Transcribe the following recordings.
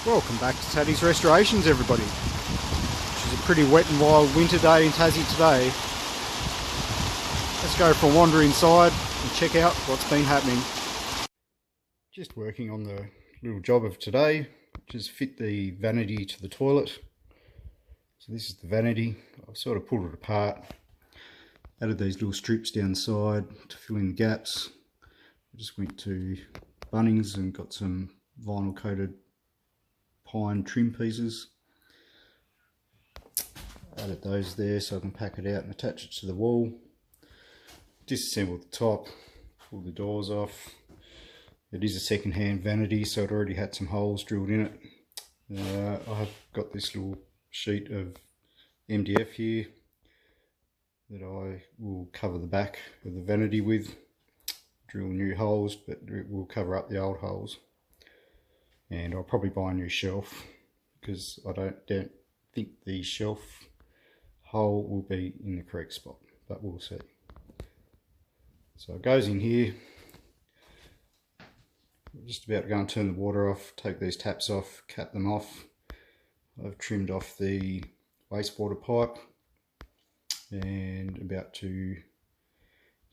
Welcome back to Taddy's Restorations, everybody. Which is a pretty wet and wild winter day in Tassie today. Let's go for a wander inside and check out what's been happening. Just working on the little job of today, which is fit the vanity to the toilet. So this is the vanity. I've sort of pulled it apart, added these little strips down the side to fill in the gaps. I just went to Bunnings and got some vinyl coated pine trim pieces. Added those there so I can pack it out and attach it to the wall. Disassembled the top, pulled the doors off. It is a second-hand vanity, so it already had some holes drilled in it. I have got this little sheet of MDF here that I will cover the back of the vanity with. Drill new holes, but it will cover up the old holes. And I'll probably buy a new shelf because I don't think the shelf hole will be in the correct spot, but we'll see. So it goes in here. I'm just about to go and turn the water off, take these taps off, cap them off. I've trimmed off the wastewater pipe and about to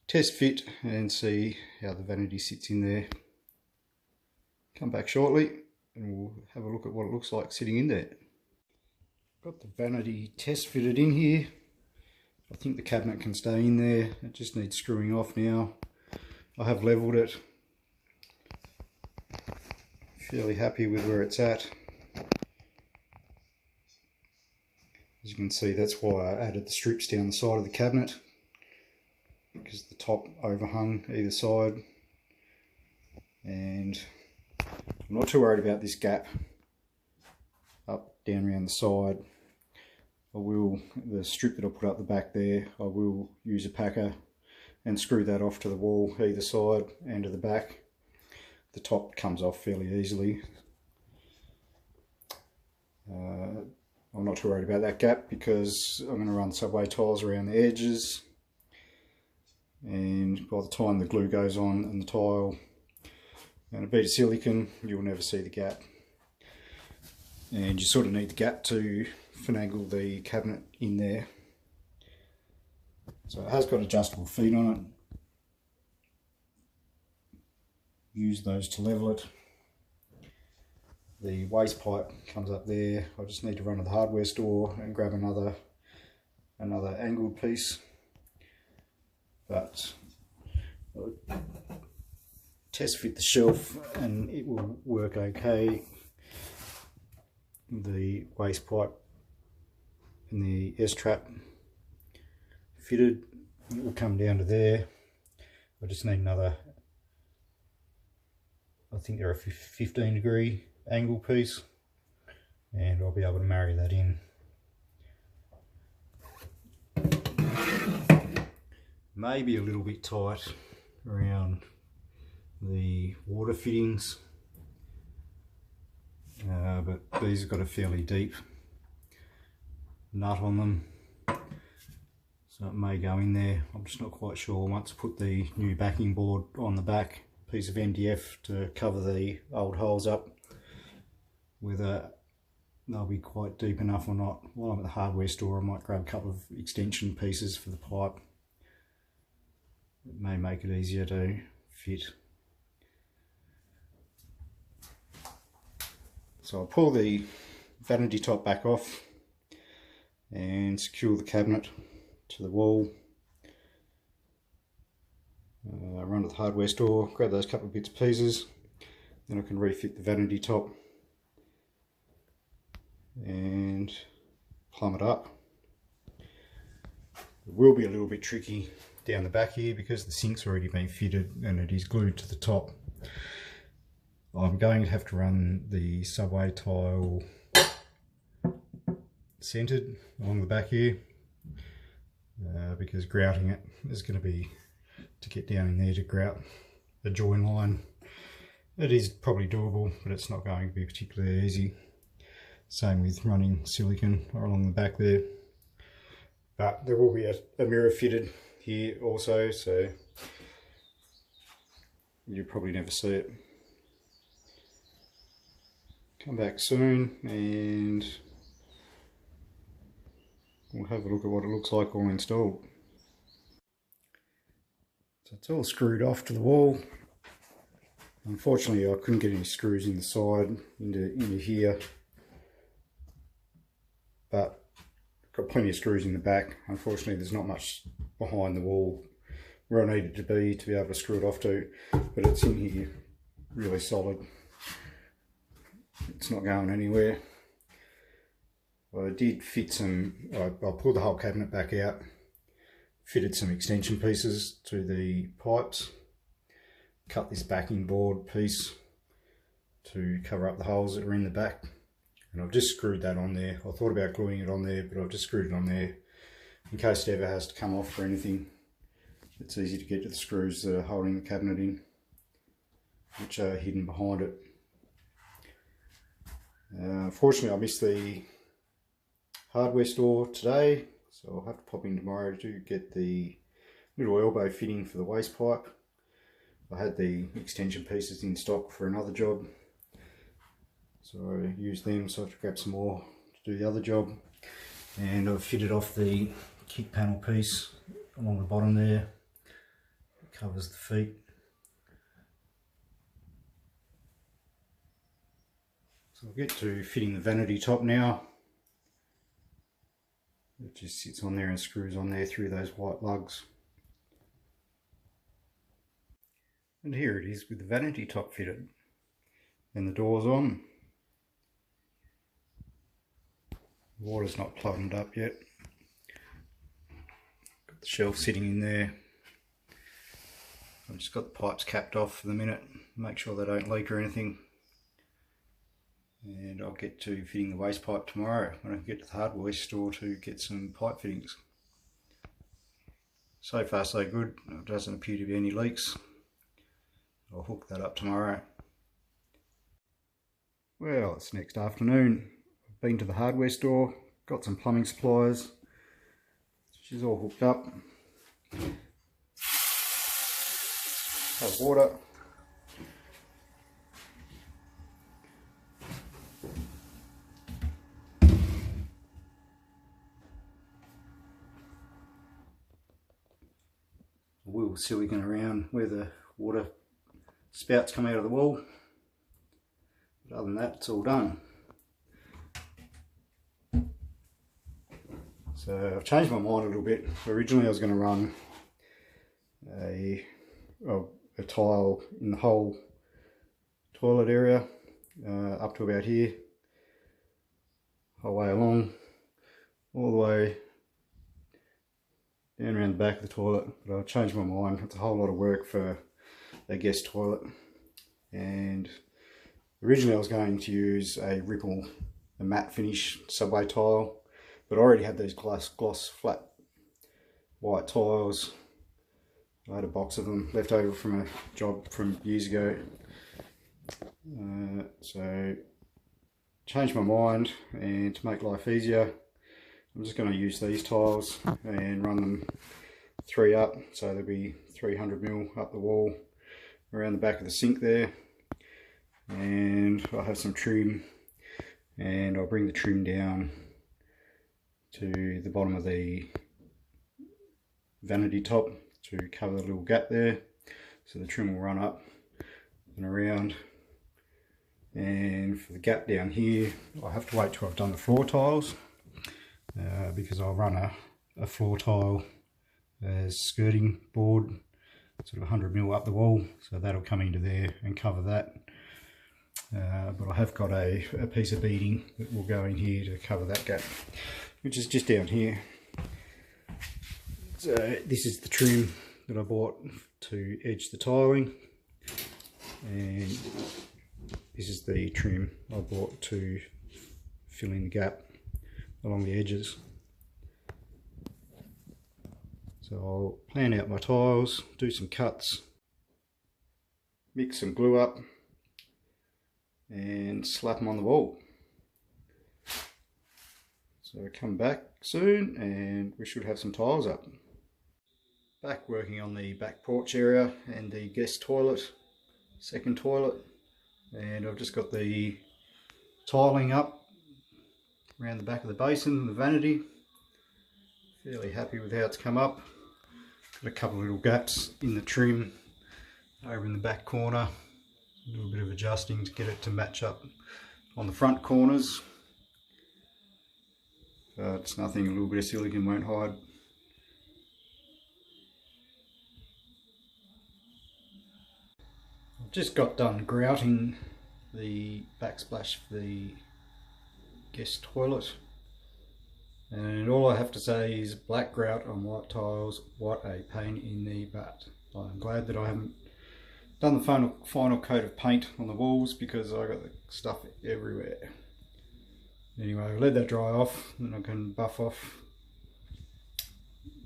test fit and see how the vanity sits in there. Come back shortly and we'll have a look at what it looks like sitting in there. Got the vanity test fitted in here. I think the cabinet can stay in there. It just needs screwing off now. I have levelled it. Fairly happy with where it's at. As you can see, that's why I added the strips down the side of the cabinet, because the top overhung either side. And I'm not too worried about this gap up, down around the side. The strip that I put up the back there, I will use a packer and screw that off to the wall either side and to the back. The top comes off fairly easily. I'm not too worried about that gap because I'm going to run subway tiles around the edges, and by the time the glue goes on and the tile and a bit of silicone, you'll never see the gap. And you sort of need the gap to finagle the cabinet in there. So it has got adjustable feet on it. Use those to level it. The waste pipe comes up there. I just need to run to the hardware store and grab another angled piece. But I'll test fit the shelf and it will work okay. The waste pipe and the S-trap fitted, it will come down to there. I just need another, I think they're a 15-degree angle piece, and I'll be able to marry that in. Maybe a little bit tight around the water fittings, but these have got a fairly deep nut on them, so it may go in there. I'm just not quite sure. Once I put the new backing board on the back, piece of MDF to cover the old holes up, whether they'll be quite deep enough or not. While I'm at the hardware store, I might grab a couple of extension pieces for the pipe. It may make it easier to fit. So I'll pull the vanity top back off and secure the cabinet to the wall. Run to the hardware store, grab those couple of bits and pieces, then I can refit the vanity top and plumb it up. It will be a little bit tricky down the back here because the sink's already been fitted and it is glued to the top. I'm going to have to run the subway tile centered along the back here because grouting it is going to be to get down in there to grout the join line. It is probably doable, but it's not going to be particularly easy. Same with running silicone along the back there. But there will be a mirror fitted here also, so you'll probably never see it. come back soon and we'll have a look at what it looks like all installed. So it's all screwed off to the wall. Unfortunately I couldn't get any screws in the side into here, but got plenty of screws in the back. Unfortunately there's not much behind the wall where I needed to be able to screw it off to, but it's in here really solid. It's not going anywhere. I did fit some, I pulled the whole cabinet back out, fitted some extension pieces to the pipes, cut this backing board piece to cover up the holes that are in the back, and I've just screwed that on there. I thought about gluing it on there, but I've just screwed it on there in case it ever has to come off or anything. It's easy to get to the screws that are holding the cabinet in, which are hidden behind it. Unfortunately I missed the hardware store today, so I'll have to pop in tomorrow to get the little elbow fitting for the waste pipe. I had the extension pieces in stock for another job, so I used them, so I have to grab some more to do the other job. And I've fitted off the kick panel piece along the bottom there. It covers the feet. So I'll get to fitting the vanity top now. It just sits on there and screws on there through those white lugs. And here it is with the vanity top fitted. And the door's on. The water's not plugged up yet. Got the shelf sitting in there. I've just got the pipes capped off for the minute, make sure they don't leak or anything. And I'll get to fitting the waste pipe tomorrow when I get to the hardware store to get some pipe fittings. So far so good, there doesn't appear to be any leaks. I'll hook that up tomorrow. Well, it's next afternoon. I've been to the hardware store, got some plumbing supplies. She's all hooked up. Have water. Wheel silicone around where the water spouts come out of the wall. But other than that, it's all done. So I've changed my mind a little bit. Originally I was going to run a tile in the whole toilet area up to about here, whole way along, all the way down around the back of the toilet, but I've changed my mind. It's a whole lot of work for a guest toilet, and originally I was going to use a matte finish subway tile, but I already had these gloss flat white tiles. I had a box of them left over from a job from years ago, so changed my mind, and to make life easier I'm just going to use these tiles and run them 3 up, so there'll be 300mm up the wall around the back of the sink there, and I'll have some trim, and I'll bring the trim down to the bottom of the vanity top to cover the little gap there, so the trim will run up and around. And for the gap down here I'll have to wait till I've done the floor tiles, because I'll run a floor tile as skirting board, sort of 100mm up the wall, so that'll come into there and cover that. But I have got a piece of beading that will go in here to cover that gap, which is just down here. So this is the trim that I bought to edge the tiling, and this is the trim I bought to fill in the gap along the edges. So I'll plan out my tiles, do some cuts, mix some glue up and slap them on the wall. So come back soon and we should have some tiles up. Back working on the back porch area and the guest toilet, second toilet, and I've just got the tiling up around the back of the basin, the vanity. Fairly happy with how it's come up. Got a couple of little gaps in the trim over in the back corner. A little bit of adjusting to get it to match up on the front corners. It's nothing a little bit of silicone won't hide. I've just got done grouting the backsplash for the guest toilet, and all I have to say is black grout on white tiles, what a pain in the butt. I'm glad that I haven't done the final coat of paint on the walls, because I got the stuff everywhere. Anyway, I'll let that dry off, and I can buff off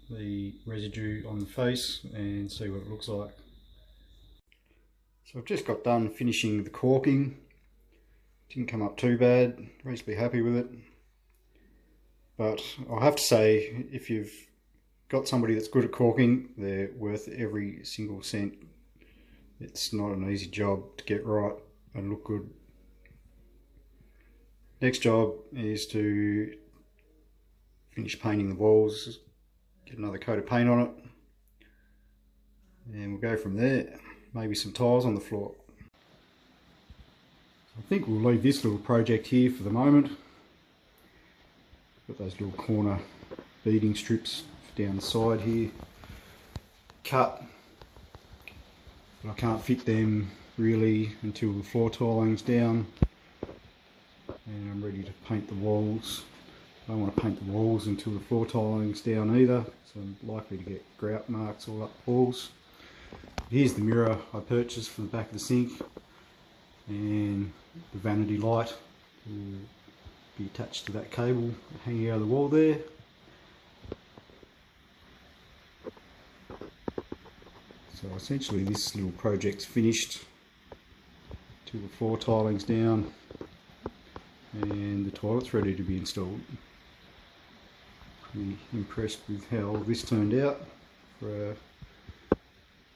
the residue on the face and see what it looks like. So I've just got done finishing the caulking. Didn't come up too bad, reasonably happy with it. But I'll have to say, if you've got somebody that's good at caulking, they're worth every single cent. It's not an easy job to get right and look good. Next job is to finish painting the walls, get another coat of paint on it, and we'll go from there. Maybe some tiles on the floor. I think we'll leave this little project here for the moment. Got those little corner beading strips down the side here, cut, but I can't fit them really until the floor tiling's down. And I'm ready to paint the walls. I don't want to paint the walls until the floor tiling's down either, so I'm likely to get grout marks all up the walls. Here's the mirror I purchased for the back of the sink, and the vanity light will be attached to that cable hanging out of the wall there. So essentially this little project's finished till the floor tiling's down and the toilet's ready to be installed. Pretty impressed with how all this turned out for a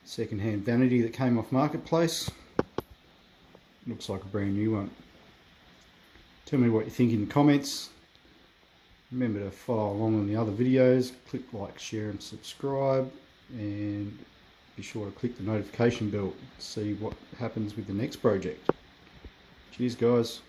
second-hand vanity that came off Marketplace. Looks like a brand new one. Tell me what you think in the comments. Remember to follow along on the other videos, click like, share and subscribe, and be sure to click the notification bell to see what happens with the next project. Cheers guys.